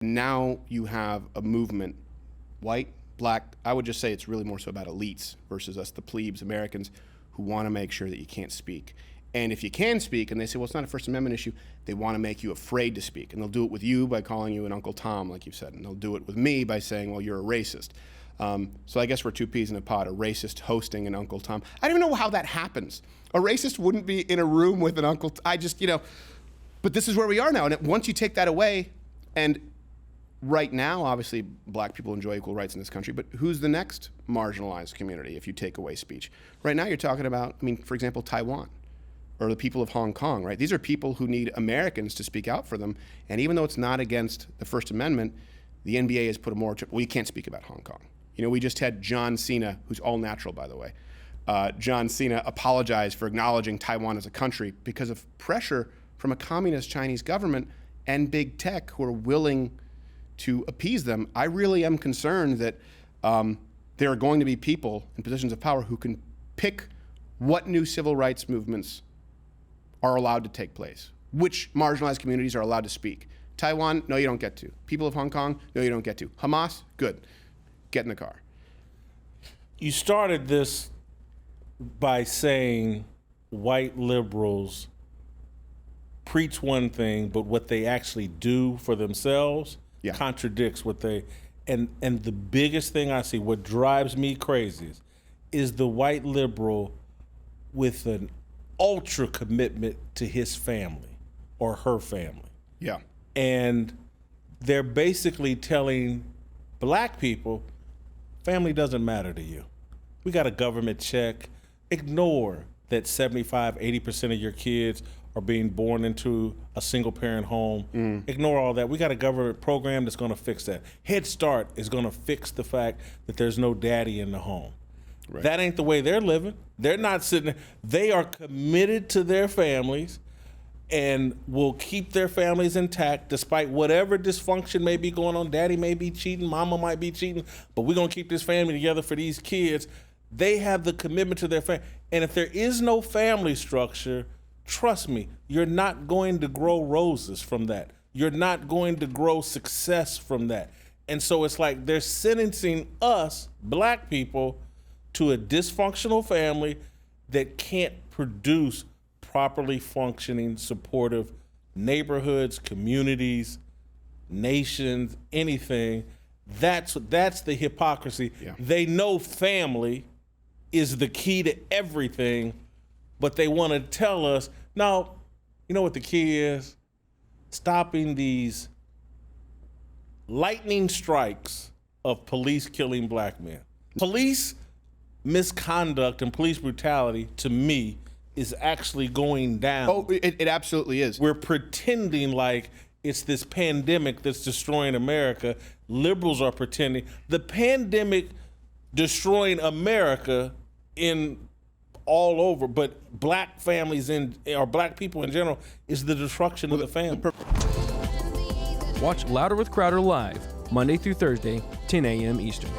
Now you have a movement, white, black, I would just say it's really more so about elites versus us, the plebes, Americans, who want to make sure that you can't speak. And if you can speak, and they say, well, it's not a First Amendment issue, they want to make you afraid to speak. And they'll do it with you by calling you an Uncle Tom, like you said. And they'll do it with me by saying, well, you're a racist. So I guess we're two peas in a pod, a racist hosting an Uncle Tom. I don't know how that happens. A racist wouldn't be in a room with an Uncle Tom. But this is where we are now. And once you take that away, and right now, obviously, black people enjoy equal rights in this country, but who's the next marginalized community if you take away speech? Right now, you're talking about, for example, Taiwan, or the people of Hong Kong, right? These are people who need Americans to speak out for them. And even though it's not against the First Amendment, the NBA has put a moratorium. We can't speak about Hong Kong. We just had John Cena, who's all natural, by the way. John Cena apologized for acknowledging Taiwan as a country because of pressure from a communist Chinese government and big tech who are willing to appease them. I really am concerned that there are going to be people in positions of power who can pick what new civil rights movements are allowed to take place, which marginalized communities are allowed to speak. Taiwan, no, you don't get to. People of Hong Kong, no, you don't get to. Hamas, good. Get in the car. You started this by saying white liberals preach one thing, but what they actually do for themselves contradicts what they, and the biggest thing I see, what drives me crazy is the white liberal with an ultra commitment to his family or her family. Yeah. And they're basically telling black people, family doesn't matter to you. We got a government check. Ignore that 75, 80% of your kids are being born into a single parent home. Ignore all that. We got a government program that's gonna fix that. Head Start is gonna fix the fact that there's no daddy in the home. Right. That ain't the way they're living. They're not sitting there. They are committed to their families and will keep their families intact despite whatever dysfunction may be going on. Daddy may be cheating, mama might be cheating, but we're gonna keep this family together for these kids. They have the commitment to their family. And if there is no family structure, trust me, you're not going to grow roses from that. You're not going to grow success from that. And so it's like they're sentencing us, black people, to a dysfunctional family that can't produce properly functioning, supportive neighborhoods, communities, nations, anything. That's the hypocrisy. Yeah. They know family is the key to everything, but they want to tell us, no, you know what the key is? Stopping these lightning strikes of police killing black men. Police misconduct and police brutality, to me, is actually going down. Oh, it absolutely is. We're pretending like it's this pandemic that's destroying America. Liberals are pretending. The pandemic destroying America in all over, but black families or black people in general is the destruction of the family. Watch Louder with Crowder live, Monday through Thursday, 10 a.m. Eastern.